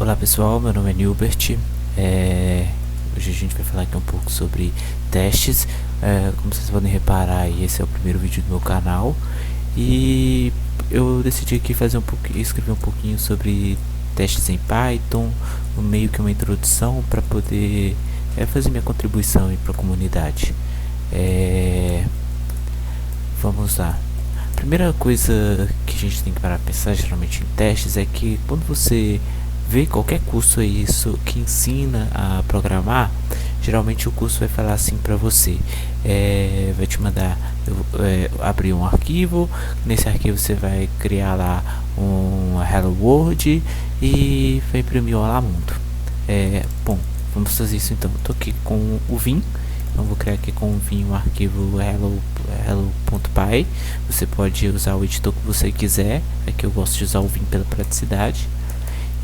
Olá pessoal, meu nome é Nilbert. Hoje a gente vai falar aqui um pouco sobre testes. Como vocês podem reparar, esse é o primeiro vídeo do meu canal e eu decidi aqui escrever um pouquinho sobre testes em Python, meio que uma introdução para poder fazer minha contribuição para a comunidade. Vamos lá. A primeira coisa que a gente tem que parar para pensar geralmente em testes é que quando você vê qualquer curso aí isso que ensina a programar, geralmente o curso vai falar assim para você, vai te mandar abrir um arquivo. Nesse arquivo você vai criar lá um Hello World e vai imprimir o Olá Mundo. Bom, vamos fazer isso então. Estou aqui com o Vim. Então vou criar aqui com o Vim um arquivo hello.py. Você pode usar o editor que você quiser. Aqui eu gosto de usar o Vim pela praticidade.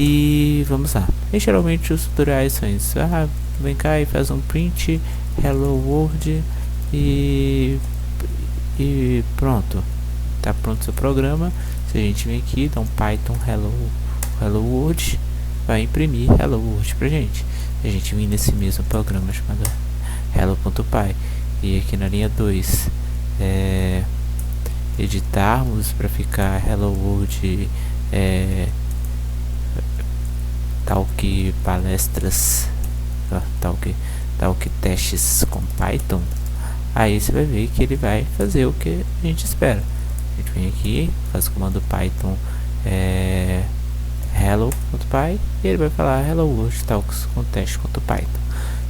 E vamos lá. E geralmente os tutoriais são isso. Vem cá e faz um print hello world e pronto. Tá pronto o seu programa. Se a gente vem aqui, dá um Python hello world, vai imprimir hello world pra gente. A gente vem nesse mesmo programa chamado hello.py e aqui na linha 2 editarmos para ficar hello world tal que palestras, tal que testes com Python. Aí você vai ver que ele vai fazer o que a gente espera. A gente vem aqui, faz o comando Python hello.py e ele vai falar hello world talks com teste.python.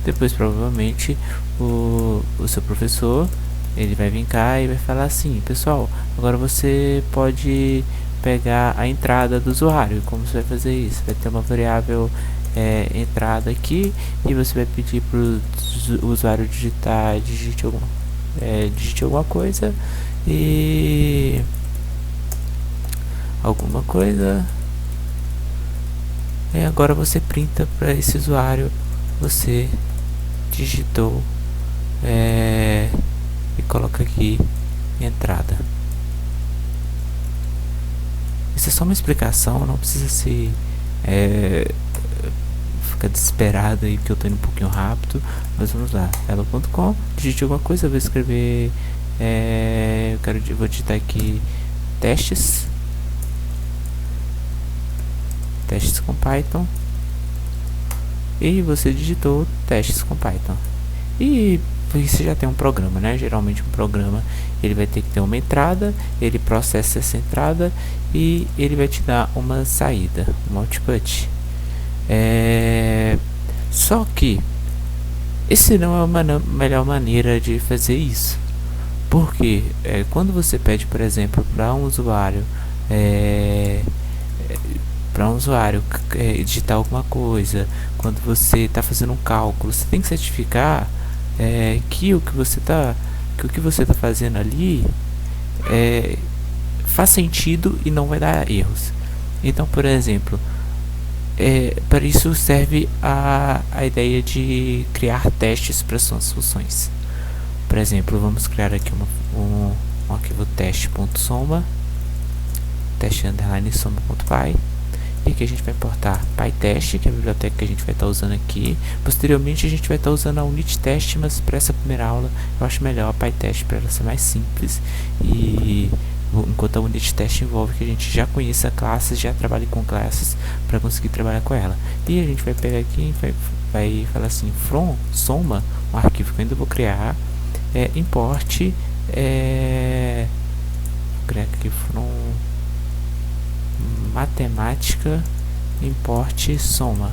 Depois provavelmente o seu professor ele vai vir cá e vai falar assim: pessoal, agora você pode pegar a entrada do usuário. Como você vai fazer isso? Vai ter uma variável entrada aqui e você vai pedir para o usuário digite alguma coisa e agora você printa para esse usuário, você digitou e coloca aqui entrada. Isso é só uma explicação, não precisa se ficar desesperado aí que eu tô indo um pouquinho rápido, mas vamos lá. hello.com, digite alguma coisa, eu vou escrever vou digitar aqui testes com Python e você digitou testes com Python e você já tem um programa, né? Geralmente um programa ele vai ter que ter uma entrada, ele processa essa entrada e ele vai te dar uma saída, um output. Só que esse não é a melhor maneira de fazer isso, porque quando você pede, por exemplo, para um usuário digitar alguma coisa, quando você está fazendo um cálculo, você tem que certificar que o que você está fazendo ali faz sentido e não vai dar erros. Então, por exemplo, para isso serve a ideia de criar testes para suas funções. Por exemplo, vamos criar aqui um arquivo teste.soma, teste_soma.py, e aqui a gente vai importar PyTest, que é a biblioteca que a gente vai estar usando aqui. Posteriormente a gente vai estar usando a UnitTest, mas para essa primeira aula eu acho melhor a PyTest para ela ser mais simples, e enquanto a UnitTest envolve que a gente já conheça classes, já trabalhe com classes para conseguir trabalhar com ela. E a gente vai pegar aqui e vai falar assim: from soma, um arquivo que eu ainda vou criar, import vou criar aqui from matemática import soma.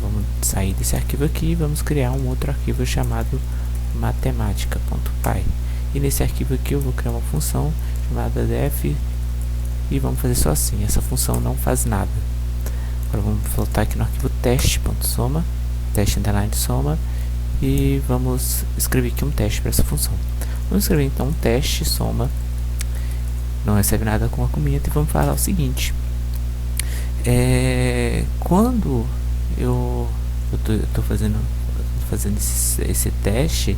Vamos sair desse arquivo aqui e vamos criar um outro arquivo chamado matemática.py, e nesse arquivo aqui eu vou criar uma função chamada def e vamos fazer só assim. Essa função não faz nada. Agora vamos voltar aqui no arquivo teste.soma, teste_soma, e vamos escrever aqui um teste para essa função. Vamos escrever então um teste soma, não recebe nada com argumento, e vamos falar o seguinte: quando eu tô fazendo esse teste,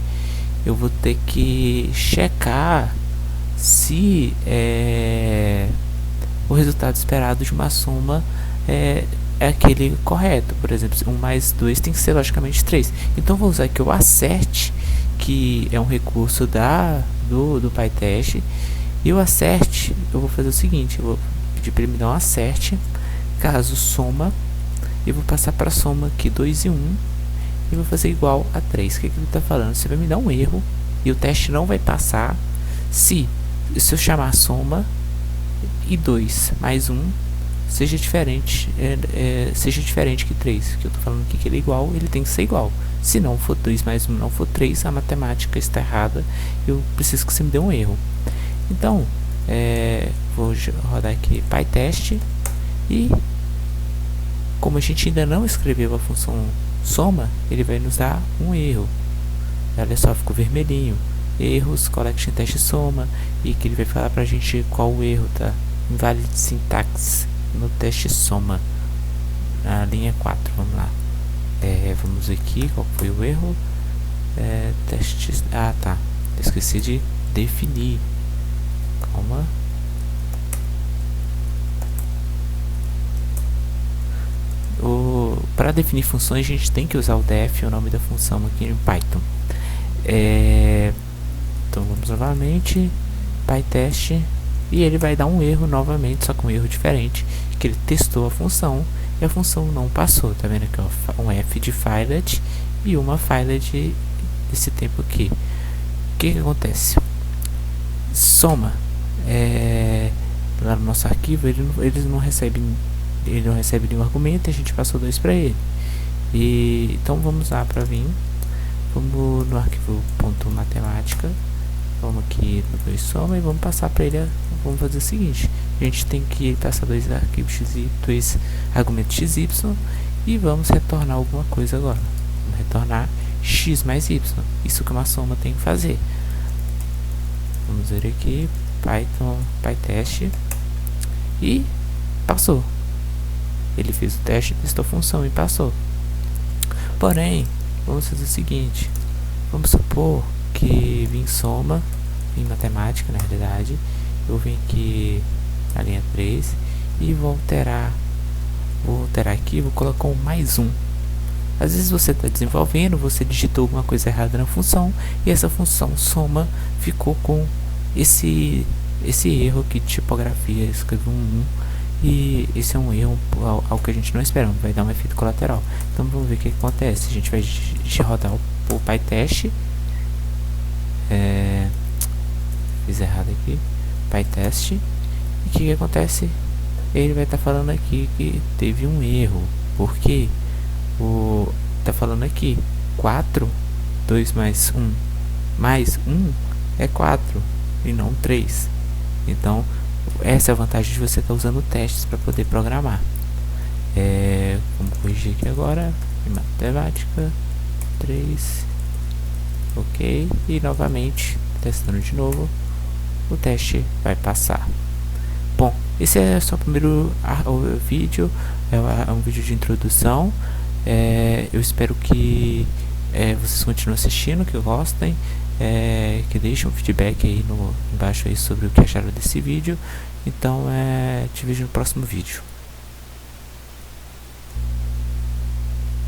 eu vou ter que checar se o resultado esperado de uma soma é aquele correto. Por exemplo, 1 mais 2 tem que ser logicamente 3. Então vou usar aqui o acerte, que é um recurso do PyTest. E o acerte, eu vou fazer o seguinte, eu vou pedir para ele me dar um acerte, caso soma, eu vou passar para soma aqui 2 e 1, e vou fazer igual a 3. O que ele está falando? Você vai me dar um erro, e o teste não vai passar se eu chamar soma e 2 mais 1 seja diferente, seja diferente que 3, que eu estou falando aqui que ele é igual, ele tem que ser igual. Se não for 2 mais 1 não for 3, a matemática está errada, eu preciso que você me dê um erro. Então, vou rodar aqui PyTest, e como a gente ainda não escreveu a função soma, ele vai nos dar um erro. Olha só, ficou vermelhinho. Erros, collection teste soma, e que ele vai falar pra gente qual o erro, tá? Inválido de sintaxe no teste soma, na linha 4, vamos lá. Vamos aqui, qual foi o erro? Testes, tá, esqueci de definir. Calma. Para definir funções, a gente tem que usar o def, o nome da função aqui em Python. Então vamos novamente, PyTest, e ele vai dar um erro novamente, só com um erro diferente, que ele testou a função e a função não passou. Tá vendo aqui, ó, um F de filet e uma filet desse tempo aqui. O que acontece? Soma, lá no nosso arquivo ele não recebe nenhum argumento, e a gente passou 2 para ele. Então vamos lá para vir, vamos no arquivo .matemática, vamos aqui no 2 soma e vamos passar para ele. Vamos fazer o seguinte, a gente tem que passar 2 arquivos xy, 2 argumentos xy, e vamos retornar alguma coisa agora. Vamos retornar x mais y, isso que uma soma tem que fazer. Vamos ver aqui, Python, PyTest, e passou. Ele fez o teste, testou a função e passou. Porém, vamos fazer o seguinte, vamos supor que vim soma, vim matemática na realidade, eu vim aqui na linha 3 e vou alterar aqui, vou colocar um mais 1. Às vezes você está desenvolvendo, você digitou alguma coisa errada na função, e essa função soma ficou com esse erro aqui de tipografia, escreveu um 1, e esse é um erro, algo que a gente não espera, vai dar um efeito colateral. Então vamos ver o que acontece. A gente vai rodar o PyTest, fiz errado aqui, PyTest, e o que acontece? Ele vai estar falando aqui que teve um erro, porque tá falando aqui 4, 2 mais 1 mais 1 é 4 e não 3. Então essa é a vantagem de você estar usando testes para poder programar. Vamos corrigir aqui agora em matemática 3, ok, e novamente testando de novo, o teste vai passar. Bom, esse é só o primeiro vídeo, é um vídeo de introdução. Eu espero que vocês continuem assistindo, que gostem, que deixem um feedback aí embaixo aí sobre o que acharam desse vídeo. Então te vejo no próximo vídeo.